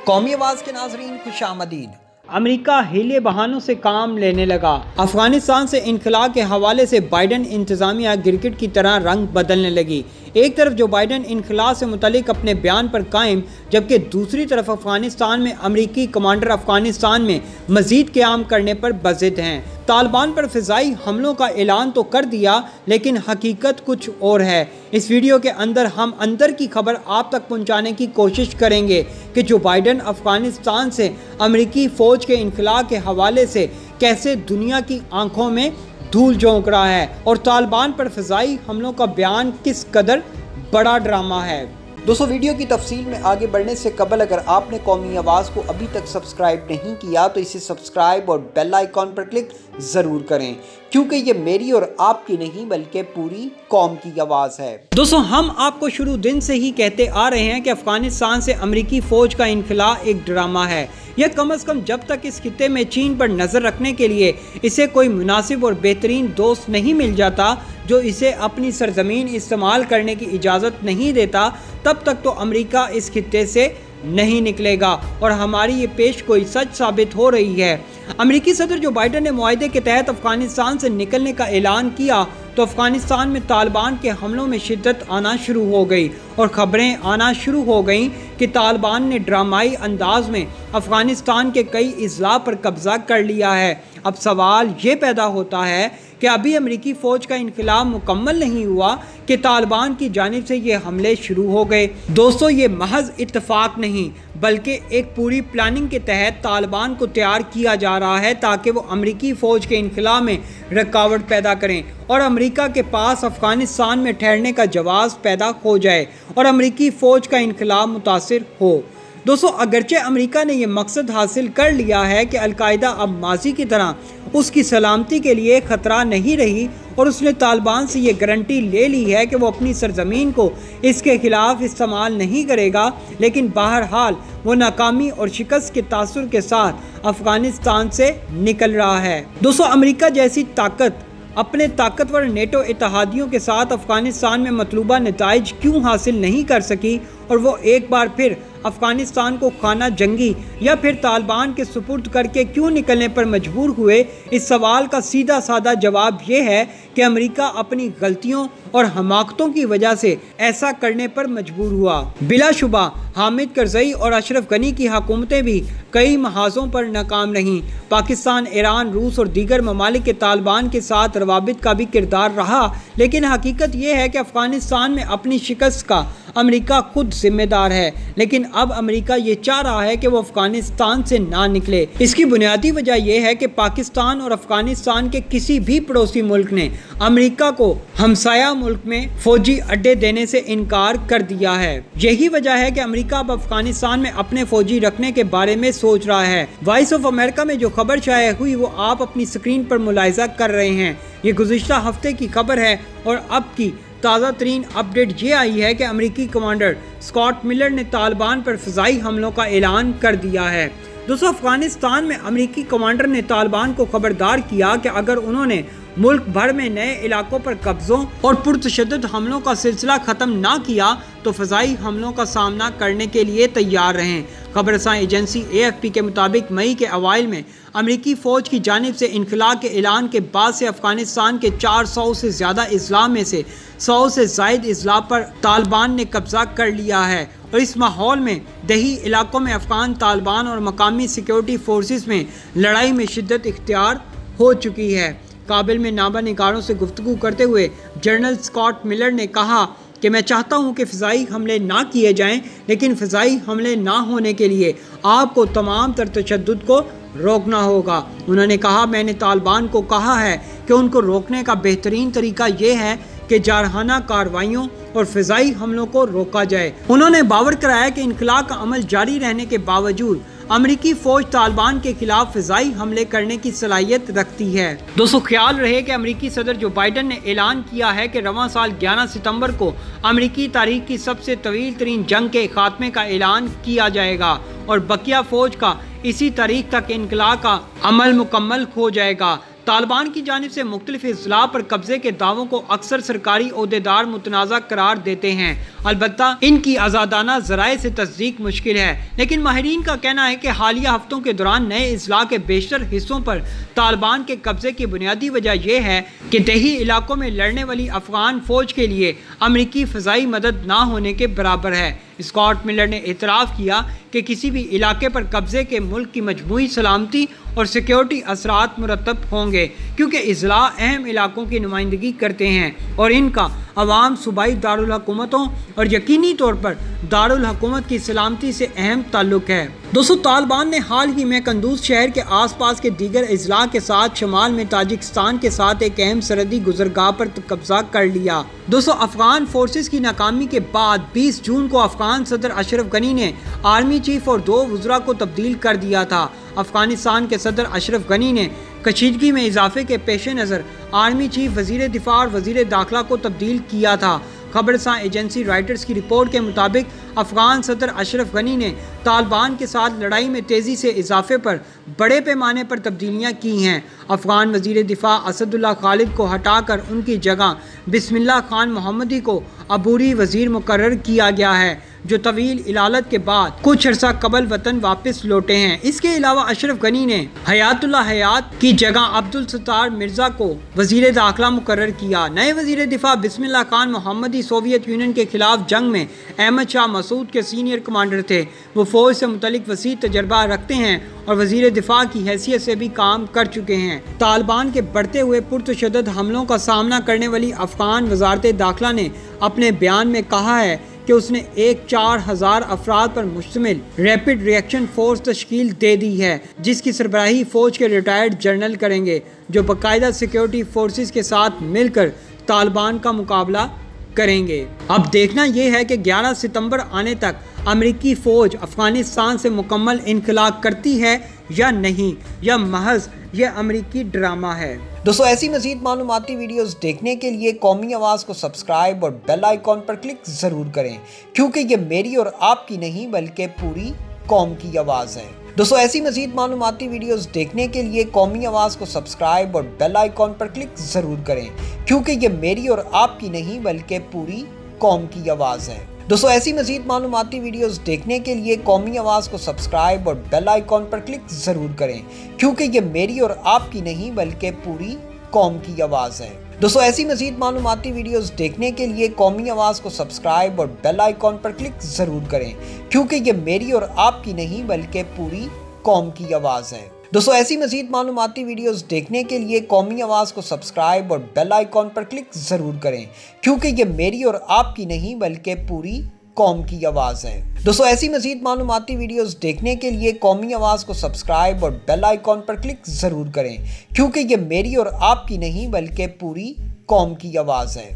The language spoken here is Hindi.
कौमी आवाज़ के नाज़रीन खुशामदीद। अमेरिका हीले बहानों से काम लेने लगा। अफगानिस्तान से इनखला के हवाले से बाइडन इंतज़ामिया गिरगिट की तरह रंग बदलने लगी। एक तरफ जो बाइडन इनखला से मुतलिक अपने बयान पर कायम, जबकि दूसरी तरफ अफगानिस्तान में अमरीकी कमांडर अफगानिस्तान में मजीद क़याम करने पर बज़िद हैं। तालिबान पर फ़िज़ाई हमलों का ऐलान तो कर दिया, लेकिन हकीकत कुछ और है। इस वीडियो के अंदर हम अंदर की खबर आप तक पहुंचाने की कोशिश करेंगे कि जो बाइडन अफगानिस्तान से अमरीकी फ़ौज के इनखला के हवाले से कैसे दुनिया की आंखों में धूल झोंक रहा है और तालिबान पर फ़िज़ाई हमलों का बयान किस कदर बड़ा ड्रामा है। दोस्तों, वीडियो की तफसील में आगे बढ़ने से कबल अगर आपने कौमी आवाज़ को अभी तक सब्सक्राइब नहीं किया तो इसे सब्सक्राइब और बेल आइकॉन पर क्लिक ज़रूर करें, क्योंकि ये मेरी और आपकी नहीं बल्कि पूरी कौम की आवाज़ है। दोस्तों, हम आपको शुरू दिन से ही कहते आ रहे हैं कि अफगानिस्तान से अमरीकी फ़ौज का इनखला एक ड्रामा है। यह कम अज़ कम जब तक इस खित्ते में चीन पर नज़र रखने के लिए इसे कोई मुनासिब और बेहतरीन दोस्त नहीं मिल जाता जो इसे अपनी सरजमीन इस्तेमाल करने की इजाज़त नहीं देता, तब तक तो अमेरिका इस खित्ते से नहीं निकलेगा और हमारी ये पेश कोई सच साबित हो रही है। अमेरिकी सदर जो बाइडन ने मुआहदे के तहत अफगानिस्तान से निकलने का ऐलान किया तो अफगानिस्तान में तालिबान के हमलों में शिद्दत आना शुरू हो गई और ख़बरें आना शुरू हो गईं कि तालिबान ने ड्रामाई अंदाज में अफगानिस्तान के कई अजला पर कब्ज़ा कर लिया है। अब सवाल ये पैदा होता है कि अभी अमरीकी फ़ौज का इनकलाब मुकम्मल नहीं हुआ कि तालिबान की जानिब से ये हमले शुरू हो गए। दोस्तों, ये महज इत्तफाक नहीं बल्कि एक पूरी प्लानिंग के तहत तालिबान को तैयार किया जा रहा है ताकि वो अमरीकी फ़ौज के इनकलाब में रुकावट पैदा करें और अमेरिका के पास अफ़गानिस्तान में ठहरने का जवाज़ पैदा हो जाए और अमरीकी फ़ौज का इनकलाब मुतासिर हो। दोस्तों, अगरचे अमेरिका ने यह मकसद हासिल कर लिया है कि अलकायदा अब माजी की तरह उसकी सलामती के लिए ख़तरा नहीं रही और उसने तालिबान से ये गारंटी ले ली है कि वो अपनी सरजमीन को इसके खिलाफ इस्तेमाल नहीं करेगा, लेकिन बहरहाल वो नाकामी और शिकस्त के तासुर के साथ अफ़गानिस्तान से निकल रहा है। दोस्तों, अमेरिका जैसी ताकत अपने ताकतवर नेटो इत्तेहादियों के साथ अफ़गानिस्तान में मतलूबा नताइज क्यों हासिल नहीं कर सकी और वो एक बार फिर अफ़गानिस्तान को खाना जंगी या फिर तालिबान के सुपुर्द करके क्यों निकलने पर मजबूर हुए? इस सवाल का सीधा साधा जवाब ये है कि अमेरिका अपनी गलतियों और हमाकतों की वजह से ऐसा करने पर मजबूर हुआ। बिलाशुबा हामिद करज़ई और अशरफ गनी की हुकूमतें भी कई महाजों पर नाकाम रहीं। पाकिस्तान, ईरान, रूस और दीगर ममालिक के तालिबान के साथ रवाबित का भी किरदार रहा, लेकिन हकीकत यह है कि अफ़गानिस्तान में अपनी शिकस्त का अमेरिका खुद जिम्मेदार है। लेकिन अब अमेरिका ये चाह रहा है कि वो अफ़गानिस्तान से ना निकले। इसकी बुनियादी वजह यह है कि पाकिस्तान और अफ़गानिस्तान के किसी भी पड़ोसी मुल्क ने अमेरिका को हमसाया मुल्क में फौजी अड्डे देने से इनकार कर दिया है। यही वजह है कि अमेरिका अब अफ़गानिस्तान में अपने फौजी रखने के बारे में सोच रहा है। वॉइस ऑफ अमेरिका में जो खबर शाया हुई वो आप अपनी स्क्रीन पर मुलाहिजा कर रहे हैं। ये गुज़िश्ता हफ्ते की खबर है और अब की ताज़ा तरीन अपडेट ये आई है कि अमेरिकी कमांडर स्कॉट मिलर ने तालिबान पर फ़िज़ाई हमलों का ऐलान कर दिया है। दोस्तों, अफ़गानिस्तान में अमेरिकी कमांडर ने तालिबान को खबरदार किया कि अगर उन्होंने मुल्क भर में नए इलाकों पर कब्ज़ों और पुरतशद्दुद हमलों का सिलसिला ख़त्म ना किया तो फ़िज़ाई हमलों का सामना करने के लिए तैयार रहें। खबरसां एजेंसी AFP के मुताबिक मई के अवाइल में अमरीकी फ़ौज की जानिब से इनखला के ऐलान के बाद से अफ़गानिस्तान के 400 से ज़्यादा अजला में से 100 से ज़ायद अजला पर तालिबान ने कब्ज़ा कर लिया है और इस माहौल में दही इलाकों में अफ़गान तालिबान और मकामी सिक्योरिटी फोर्सेस में लड़ाई में शिद्दत इख्तियार हो चुकी है। काबिल में नाबा निगारों से गुफ्तगू करते हुए जनरल स्कॉट मिलर ने कहा कि मैं चाहता हूं कि फ़िज़ाई हमले ना किए जाएं, लेकिन फ़िज़ाई हमले ना होने के लिए आपको तमाम तर तशद्दुद को रोकना होगा। उन्होंने कहा, मैंने तालिबान को कहा है कि उनको रोकने का बेहतरीन तरीका ये है कि जारहाना कार्रवाइयों और फ़िज़ाई हमलों को रोका जाए। उन्होंने बावर कराया कि इनखला का अमल जारी रहने के बावजूद अमरीकी फ़ौज तालिबान के खिलाफ फ़िज़ाई हमले करने की सलाहियत रखती है। दोस्तों, ख्याल रहे कि अमरीकी सदर जो बाइडन ने ऐलान किया है कि रवां साल 11 सितंबर को अमरीकी तारीख की सबसे तवील तरीन जंग के खात्मे का ऐलान किया जाएगा और बकिया फ़ौज का इसी तारीख तक इनकला का अमल मुकम्मल हो जाएगा। तालिबान की जानिब से मुख्तलिफ अजला पर कब्जे के दावों को अक्सर सरकारी ओहदेदार मुतनाज़ा करार देते हैं। अलबत्ता इनकी आज़ादाना ज़राए से तस्दीक मुश्किल है, लेकिन माहिरीन का कहना है कि हालिया हफ्तों के दौरान नए अजला के बेशतर हिस्सों पर तालिबान के कब्जे की बुनियादी वजह यह है कि देही इलाकों में लड़ने वाली अफगान फौज के लिए अमरीकी फ़ज़ाई मदद ना होने के बराबर है। स्कॉट मिलर ने इतराफ़ किया कि किसी भी इलाके पर कब्जे के मुल्क की मजमूई सलामती और सिक्योरिटी असरात मुरतब होंगे, क्योंकि इजला अहम इलाकों की नुमाइंदगी करते हैं और इनका अवाम सूबाई दारुल हुकूमतों और यकीनी तौर पर दारुल हुकूमत की सलामती से अहम ताल्लुक है। दोस्तों, तालिबान ने हाल ही में कंदूज शहर के आसपास के दीगर अजला के साथ शमाल में ताजिकिस्तान के साथ एक अहम सरहदी गुजरगाह पर कब्जा कर लिया। दोस्तों, अफगान फोर्सेस की नाकामी के बाद 20 जून को अफगान सदर अशरफ गनी ने आर्मी चीफ और 2 वज़रा को तब्दील कर दिया था। अफगानिस्तान के सदर अशरफ गनी ने कशीदगी में इजाफे के पेश नज़र आर्मी चीफ, वजीर दिफा और वजीर दाखिला को तब्दील किया था। खबरसां एजेंसी राइटर्स की रिपोर्ट के मुताबिक अफगान सदर अशरफ गनी ने तालिबान के साथ लड़ाई में तेज़ी से इजाफे पर बड़े पैमाने पर तब्दीलियाँ की हैं। अफगान वजीर दिफा असदुल्ला खालिद को हटाकर उनकी जगह बिस्मिल्लाह खान मोहम्मदी को अबूरी वजीर मुकर्रर किया गया है, जो तवील इलालत के बाद कुछ अर्सा कबल वतन वापस लौटे हैं। इसके अलावा अशरफ गनी ने हयातुल्लाह हयात की जगह अब्दुल सत्तार मिर्जा को वजीर दाखिला मुकर्रर किया। नए वजीर दिफा बिस्मिल्लाह खान मोहम्मदी सोवियत यूनियन के खिलाफ जंग में अहमद शाह मसूद के सीनियर कमांडर थे। वो फौज से मुतलिक वसी तजर्बा रखते हैं और वजीर दिफा की हैसियत से भी काम कर चुके हैं। तालिबान के बढ़ते हुए पुरतशद्दुद हमलों का सामना करने वाली अफगान वजारत दाखिला ने अपने बयान में कहा है कि उसने एक 4000 अफराद पर मुश्तमिल रैपिड रिएक्शन फोर्स तश्कील दे दी है, जिसकी सरबराही फौज के रिटायर्ड जनरल करेंगे, जो बाकायदा सिक्योरिटी फोर्सेस के साथ मिलकर तालिबान का मुकाबला करेंगे। अब देखना यह है कि 11 सितंबर आने तक अमेरिकी फ़ौज अफ़गानिस्तान से मुकम्मल इनखला करती है या नहीं, या महज यह अमेरिकी ड्रामा है। दोस्तों, ऐसी मज़ीद मालूमाती वीडियोस देखने के लिए कौमी आवाज़ को सब्सक्राइब और बेल आइकॉन पर क्लिक ज़रूर करें, क्योंकि ये मेरी और आपकी नहीं बल्कि पूरी कौम की आवाज़ है। दोस्तों, ऐसी मज़ीद मालूमाती वीडियोस देखने के लिए कौमी आवाज़ को सब्सक्राइब और बेल आइकॉन पर क्लिक ज़रूर करें, क्योंकि ये मेरी और आपकी नहीं बल्कि पूरी कौम की आवाज़ है। दोस्तों, ऐसी मज़ीद मालूमाती वीडियोस देखने के लिए कौमी आवाज़ को सब्सक्राइब और बेल आइकॉन पर क्लिक ज़रूर करें, क्योंकि ये मेरी और आपकी नहीं बल्कि पूरी कौम की आवाज़ है। दोस्तों, ऐसी मज़ीद मालूमाती वीडियोस देखने के लिए कौमी आवाज़ को सब्सक्राइब और बेल आइकॉन पर क्लिक ज़रूर करें, क्योंकि ये मेरी और आपकी नहीं बल्कि पूरी कौम की आवाज़ है। दोस्तों, ऐसी मज़ीद मालूमाती वीडियोस देखने के लिए कौमी आवाज़ को सब्सक्राइब और बेल आइकॉन पर क्लिक ज़रूर करें, क्योंकि ये मेरी और आपकी नहीं बल्कि पूरी कौम की आवाज़ है। दोस्तों, ऐसी मज़ीद मालूमाती वीडियोस देखने के लिए कौमी आवाज़ को सब्सक्राइब और बेल आइकॉन पर क्लिक ज़रूर करें, क्योंकि ये मेरी और आपकी नहीं बल्कि पूरी कौम की आवाज़ है।